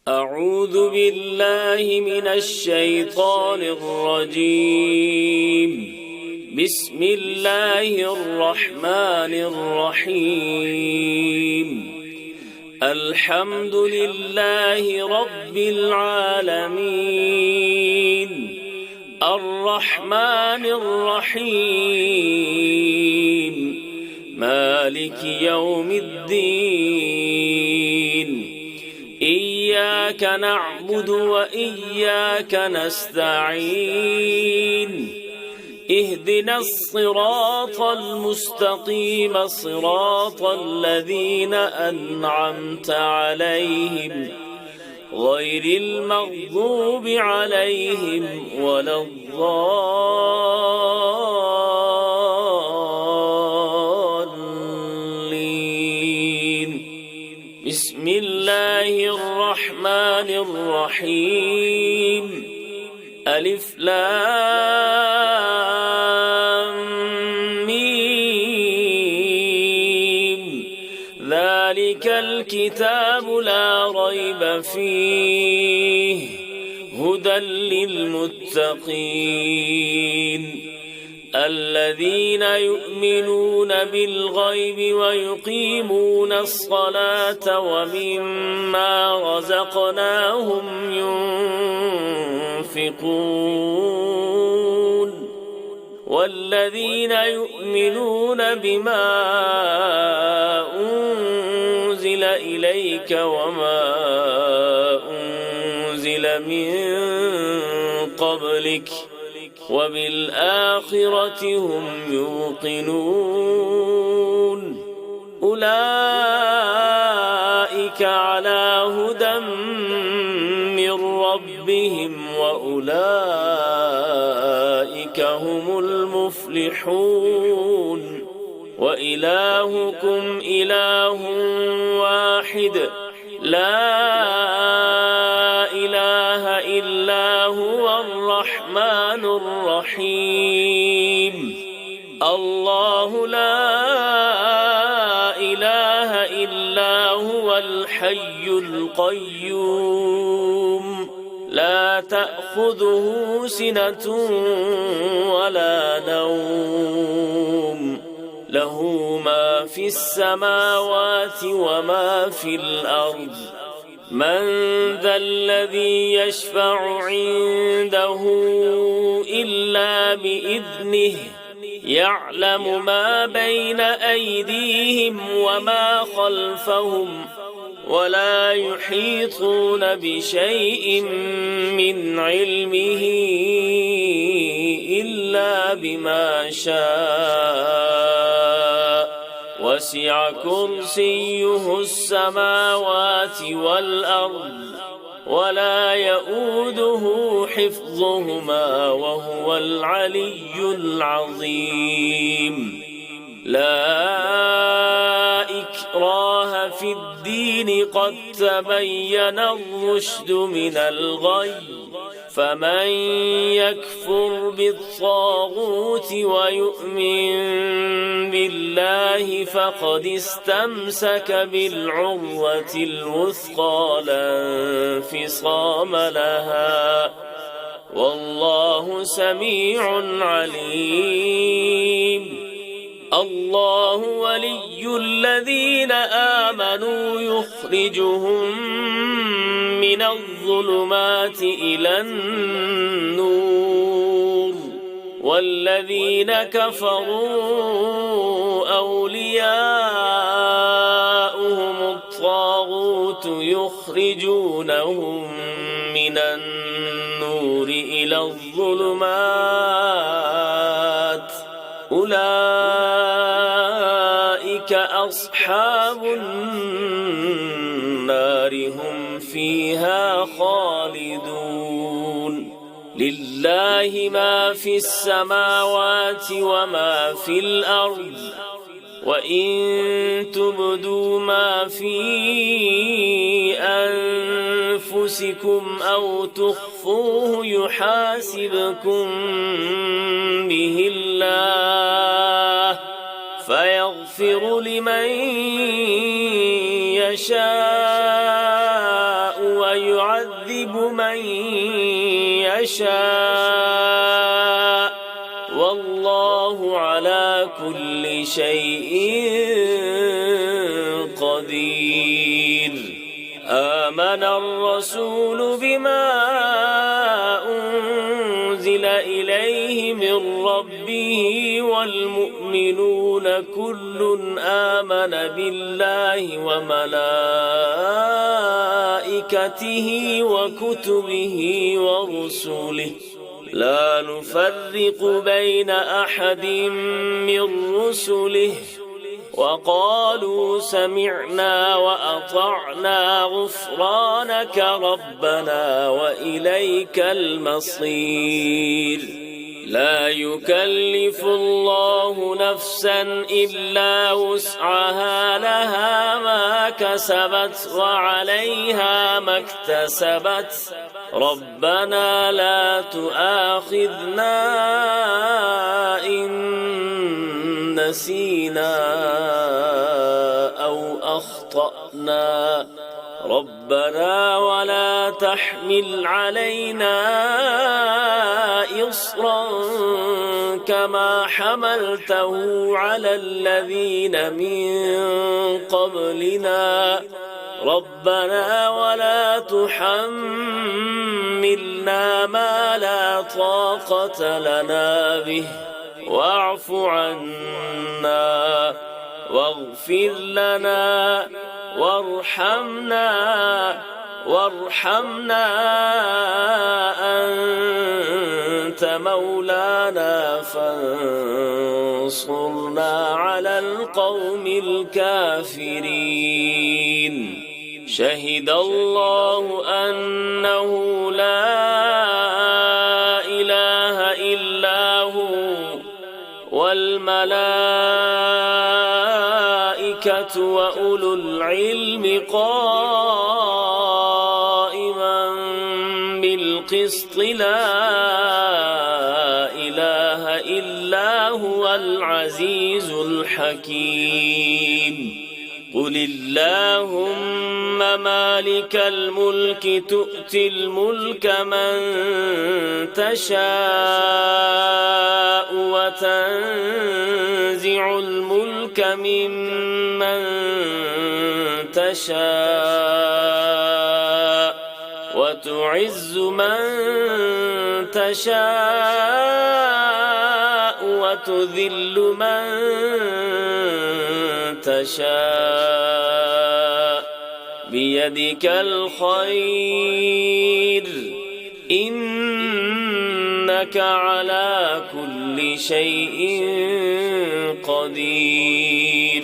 أعوذ بالله من الشيطان الرجيم. بسم الله الرحمن الرحيم. الحمد لله رب العالمين، الرحمن الرحيم، مالك يوم الدين. إياك نعبد وإياك نستعين. اهدنا الصراط المستقيم، صراط الذين أنعمت عليهم غير المغضوب عليهم ولا الضالين. بسم الله الرحمن الرحيم. ألف لام ميم. ذلك الكتاب لا ريب فيه، هدى للمتقين الذين يؤمنون بالغيب ويقيمون الصلاة ومما رزقناهم ينفقون والذين يؤمنون بما أنزل إليك وما أنزل من قبلك وبالآخرة هم يوقنون. أولئك على هدى من ربهم وأولئك هم المفلحون. وإلهكم إله واحد، لا إله إلا هو الرحمن الرحيم. الله لا إله إلا هو الحي القيوم، لا تأخذه سنة ولا نوم، له ما في السماوات وما في الأرض. من ذا الذي يشفع عنده إلا بإذنه، يعلم ما بين أيديهم وما خلفهم، ولا يحيطون بشيء من علمه إلا بما شاء. وسع كرسيه السماوات والأرض ولا يؤوده حفظهما وهو العلي العظيم. لا إكراه في الدين، قد تبين الرشد من الغي. فمن يكفر بالطاغوت ويؤمن بالله فقد استمسك بالعروة الوثقى لا انفصام لها، والله سميع عليم. الله ولي الذين آمنوا يخرجهم من الظلمات إلى النور، والذين كفروا أولياؤهم الطاغوت يخرجونهم من النور إلى الظلمات. أولئك أصحاب النار، هم فيها خالدون. لله ما في السماوات وما في الأرض، وإن تبدوا ما في أنفسكم أو تخفوه يحاسبكم به الله، فيغفر لمن يشاء ويعذب يعذب من يشاء والله على كل شيء قدير. آمن الرسول بما أنزل إليه من ربه والمؤمنون كل آمن بالله وملائكته وكتبه ورسله لا نفرق بين أحد من رسله وقالوا سمعنا وأطعنا غفرانك ربنا وإليك المصير. لا يكلف الله نفسا إلا وسعها لها ما كسبت وعليها ما اكتسبت ربنا لا تؤاخذنا إن نسينا أو أخطأنا ربنا ولا تحمل علينا إصرا كما حملته على الذين من قبلنا ربنا ولا تحملنا ما لا طاقة لنا به واعف عنا واغفر لنا وارحمنا أنت مولانا فانصرنا على القوم الكافرين. شهد الله أنه لا إله إلا هو والملائكة وأولو العلم قائما بالقسط لا إله إلا هو العزيز الحكيم. قل اللهم مالك الملك تؤتي الملك من تشاء وتنزع الملك ممن تشاء وتعز من تشاء وتذل من تشاء بيدك الخير إنك على كل شيء قدير.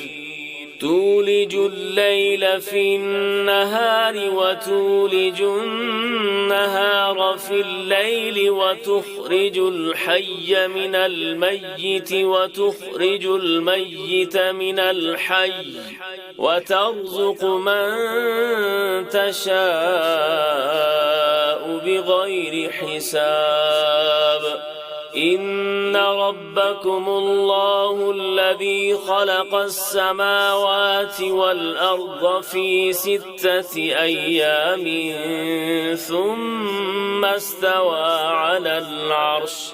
تولج الليل في النهار وتولج النهار في الليل وتخرج الحي من الميت وتخرج الميت من الحي وترزق من تشاء بغير حساب. إن ربكم الله الذي خلق السماوات والأرض في 6 أيام ثم استوى على العرش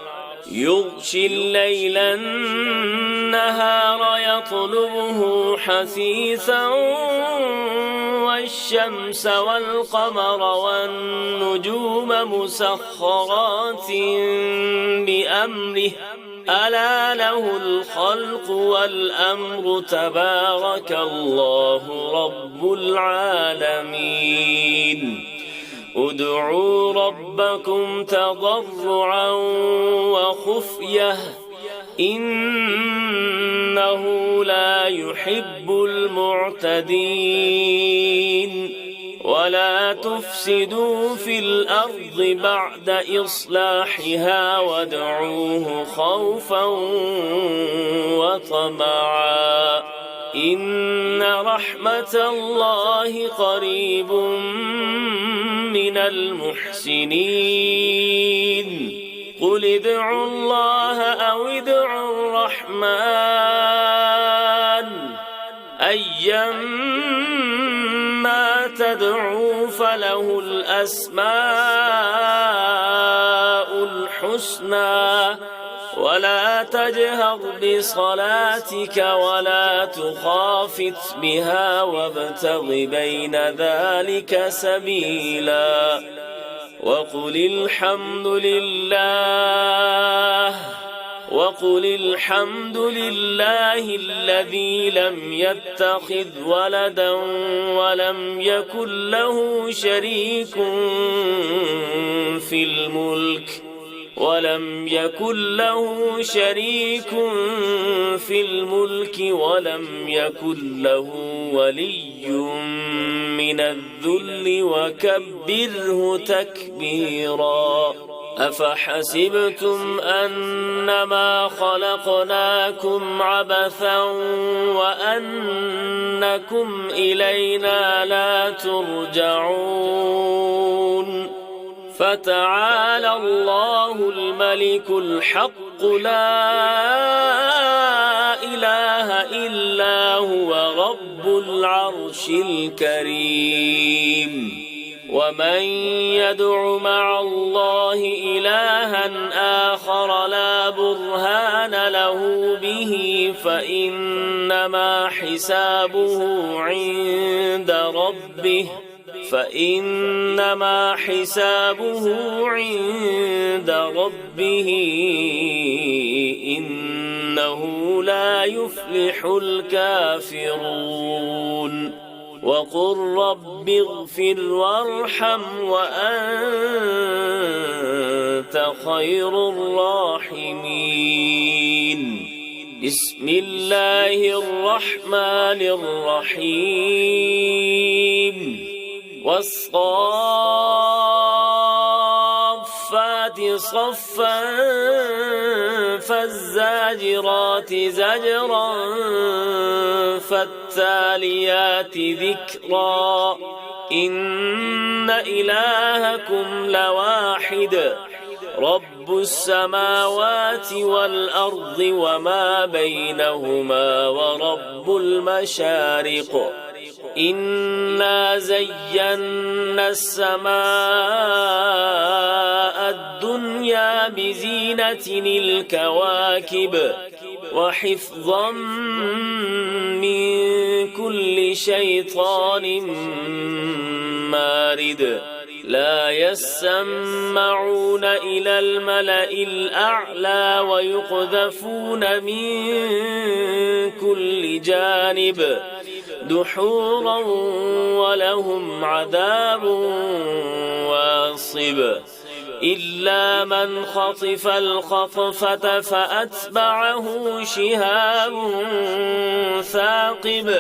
يغشي الليل النهار يطلبه حثيثا والشمس والقمر والنجوم مسخرات بأمره ألا له الخلق والأمر تبارك الله رب العالمين. ادعوا ربكم تضرعا وخفية إنه لا يحب المعتدين. ولا تفسدوا في الأرض بعد إصلاحها وادعوه خوفا وطمعا إن رحمة الله قريب من المحسنين. قل ادعوا الله أو ادعوا الرحمن أيما ما تدعو فله الأسماء الحسنى ولا تجهر بصلاتك ولا تخافت بها وابتغ بين ذلك سبيلا وقل الحمد لله الذي لم يتخذ ولدا ولم يكن له شريك في الملك ولم يكن له ولي من الذل وكبره تكبيرا أفحسبتم أنما خلقناكم عبثا وأنكم إلينا لا ترجعون فتعالى الله الملك الحق لا إله إلا هو رب العرش الكريم ومن يدع مع الله إلها آخر لا برهان له به فإنما حسابه عند ربه إنه لا يفلح الكافرون وقل رب اغفر وارحم وأنت خير الراحمين بسم الله الرحمن الرحيم والصافات صفا فالزاجرات زجرا فالتاليات ذكرا إن إلهكم لواحد رب السماوات والأرض وما بينهما ورب المشارق إنا زينا السماء الدنيا بزينة الكواكب وحفظا من كل شيطان مارد لا يسمعون إلى الملأ الأعلى ويقذفون من كل جانب دحورا ولهم عذاب واصب إلا من خطف الخطفة فأتبعه شهاب ثاقب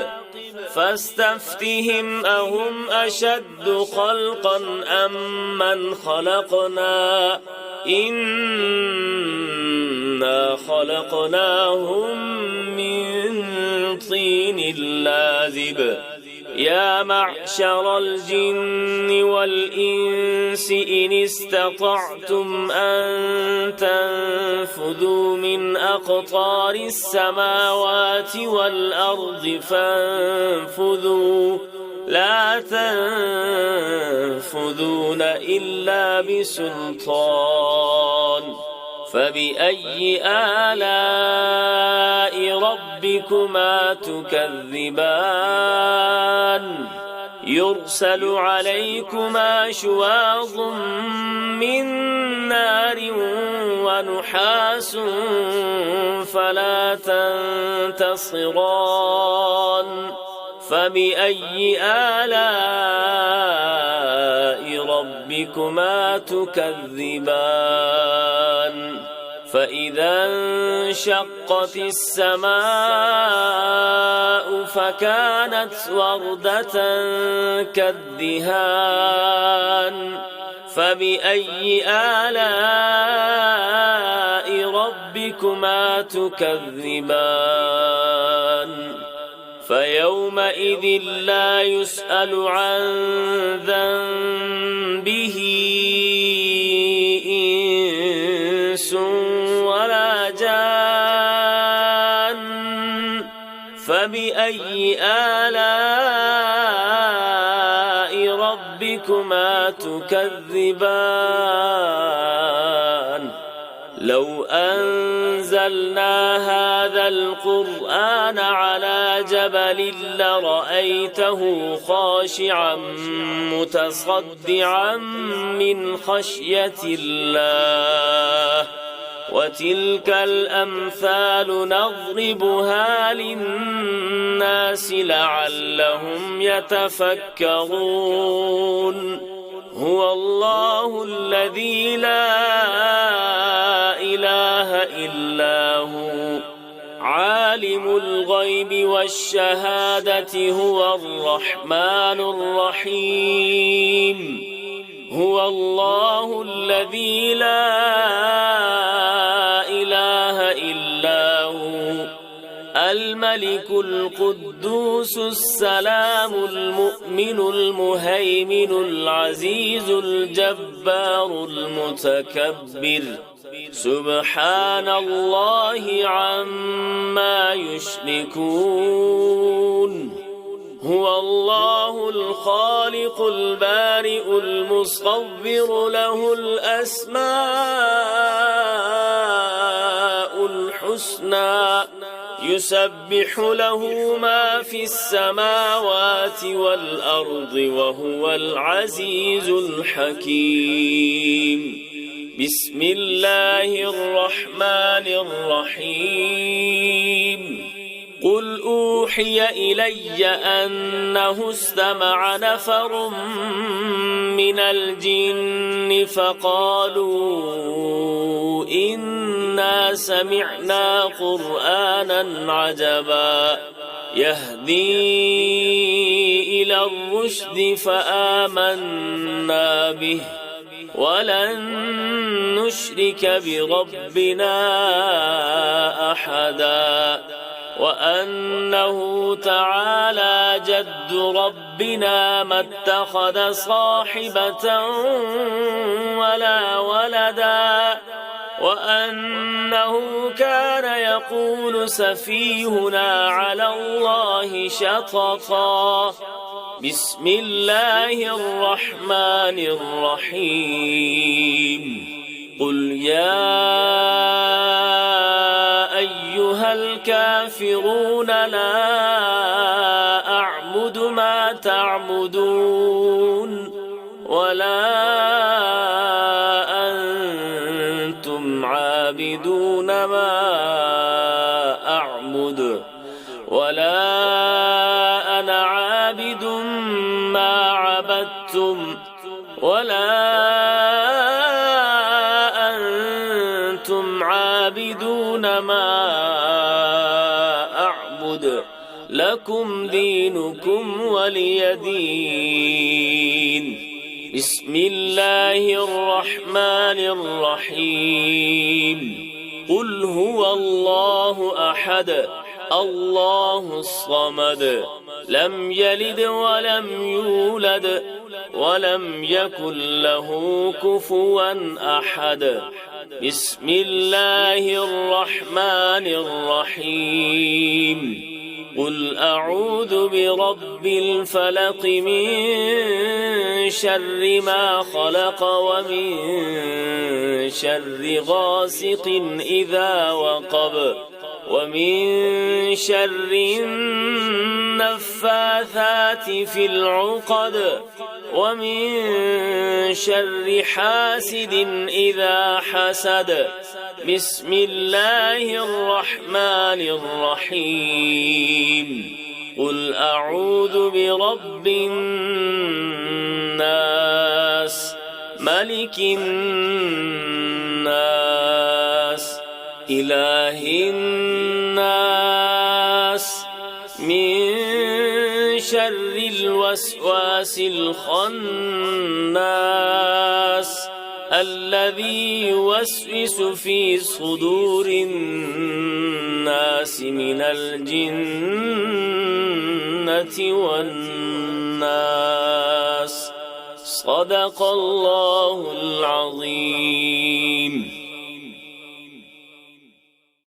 فاستفتهم أهم أشد خلقا أم من خلقنا إنا خلقناهم من طين لازب يا معشر الجن والإنس إن استطعتم أن تنفذوا من أقطار السماوات والأرض فانفذوا لا تنفذون إلا بسلطان فبأي آلاء ربكما تكذبان يرسل عليكما شواظ من نار ونحاس فلا تنتصران فبأي آلاء ربكما تكذبان فإذا انشقت السماء فكانت وردة كالدهان فبأي آلاء ربكما تكذبان فيومئذ لا يسأل عن ذنبه إنس ولا جان فبأي آلاء تكذبان لو أنزلنا هذا القرآن على جبل لرأيته خاشعا متصدعا من خشية الله وتلك الأمثال نضربها للناس لعلهم يتفكرون هو الله الذي لا إله إلا هو عالم الغيب والشهادة هو الرحمن الرحيم هو الله الذي لا إله إلا هو الملك القدوس السلام المؤمن المهيمن العزيز الجبار المتكبر سبحان الله عما يشركون هو الله الخالق البارئ المصور له الأسماء الحسنى يسبح له ما في السماوات والأرض وهو العزيز الحكيم بسم الله الرحمن الرحيم قل أوحي إلي أنه استمع نفر من الجن فقالوا إنا سمعنا قرآنا عجبا يهدي إلى الرشد فآمنا به ولن نشرك بربنا أحدا وأنه تعالى جد ربنا ما اتخذ صاحبة ولا ولدا وأنه كان يقول سفيهنا على الله شططا بسم الله الرحمن الرحيم قل يا أيها الكافرون لا أعبد ما تعبدون ولا أنتم عابدون ما أعبد ولا أنا عابد ما عبدتم ولا أنتم عابدون ما أعبد لكم دينكم ولي دين بسم الله الرحمن الرحيم قل هو الله أحد الله الصمد لم يلد ولم يولد ولم يكن له كفوا أحد بسم الله الرحمن الرحيم قل أعوذ برب الفلق من شر ما خلق ومن شر غاسق إذا وقب ومن شر النفاثات في العقد ومن شر حاسد إذا حسد بسم الله الرحمن الرحيم قل أعوذ برب الناس ملك الناس إله الناس من شر الوسواس الخناس الذي يوسوس في صدور الناس من الجنة والناس صدق الله العظيم.